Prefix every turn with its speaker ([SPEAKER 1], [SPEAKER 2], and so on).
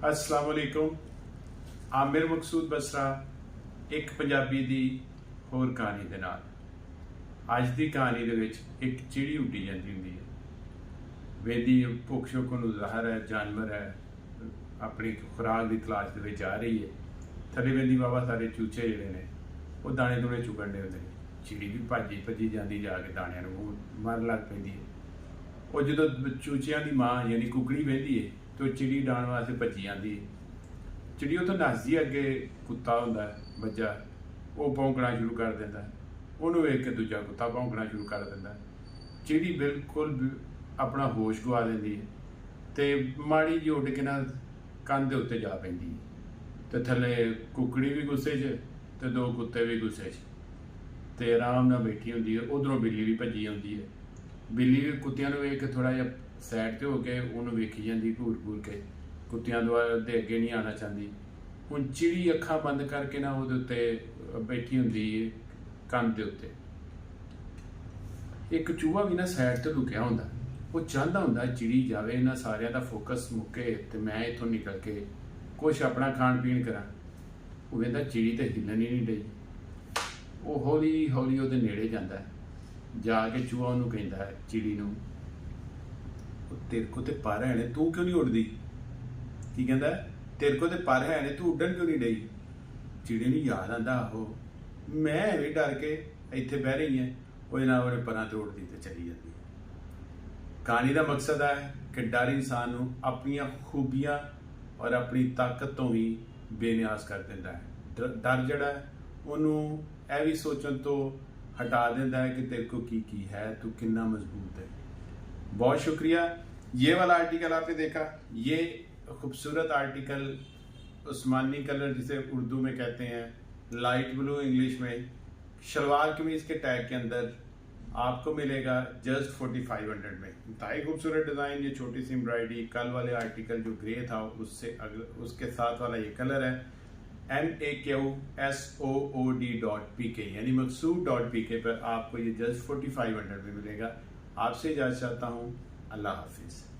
[SPEAKER 1] अस्सलाम वालेकुम। आमिर मकसूद बसरा एक पंजाबी दी होर कहानी दे नाल। अज दी कहानी दे विच एक चिड़ी उड्डी जाती हुंदी है। वेदी भुख शुख नूं ज़ाहिर है, जानवर है, अपनी खुराक की तलाश दे विच जा रही है। थले वेंदी बाबा सारे चूचे जिहड़े ने वो दाने दूने चुगण दे हुंदे ने। चिड़ी भी भजी जाती जाके दाणियां नूं मर लग पैंदी है। वो जो चूचियां दी माँ यानी कुकड़ी बहती है तो चिड़ी डाण वास्ते भजी आती है। चिड़ी उतों नसदी अगे कुत्ता होंदा है बच्चा, वो भौंकना शुरू कर देंदा है। उन्होंने वेख के दूजा कुत्ता भौंकना शुरू कर देंदा है। चिड़ी बिल्कुल अपना होश गवा देंदी है तो माड़ी जी उड़ के ना कंध दे उत्ते जा पैंदी है। तो थले कुकड़ी भी गुस्से च ते दो कुत्ते भी गुस्से च ते आराम नाल बैठी होंदी है। उधरों बिल्ली भी भजी आउंदी है। बिल्ली भी कुत्तियां नूं वेख के थोड़ा जिहा साइड ते हो के उन्होंने वेखी जाती घूर घूर के, कुत्तियां दे अगे नहीं आना चाहती। हुण चिड़ी अखां बंद करके ना उहदे उत्ते बैठी हुंदी है कंध दे उत्ते। एक चूहा भी ना साइड ते लुकिया हुंदा, वो चाहता हुंदा चिड़ी जावे, इन्हां सारियां दा फोकस मुक्के ते मैं इत्थों निकल के कुछ अपना खाण पीण करा। वो वेंदा चिड़ी ते हिलन ही नहीं डई। वो हौली हौली उहदे नेड़े जांदा है, जाके चूहा उहनूं कहंदा है चिड़ी नूं, तेरे को ते पर है ने, तू क्यों नहीं उड़दी? की कहंदा है, तेरे को ते पर है ने, तू उड्डण क्यों नहीं डई? चिड़ी नूं याद आंदा, आहो मैं भी डर के इत्थे बह रही है, वो जनाब उहने परां ते उड़दी ते चली जाती है। कहानी का मकसद है कि डर इंसान नूं अपनियां खूबियां और अपनी ताकत तो भी बेनियाज कर दिंदा है। डर जिहड़ा है उहनूं यह भी सोचण तो हटा देंदा है कि तेरे को की है, तू कितना मजबूत है। बहुत शुक्रिया। ये वाला आर्टिकल आपने देखा, ये खूबसूरत आर्टिकल उस्मानी कलर जिसे उर्दू में कहते हैं, लाइट ब्लू इंग्लिश में, शलवार कमीज के टैग के अंदर आपको मिलेगा जस्ट 4500 में। इंतहाई खूबसूरत डिज़ाइन, ये छोटी सी एम्ब्रॉयडरी। कल वाले आर्टिकल जो ग्रे था उससे उसके साथ वाला ये कलर है MAQSOOD.PK यानी मकसूद.PK पर आपको ये जस्ट 4500 में मिलेगा। आपसे इजाज़त चाहता हूँ। अल्लाह हाफिज़।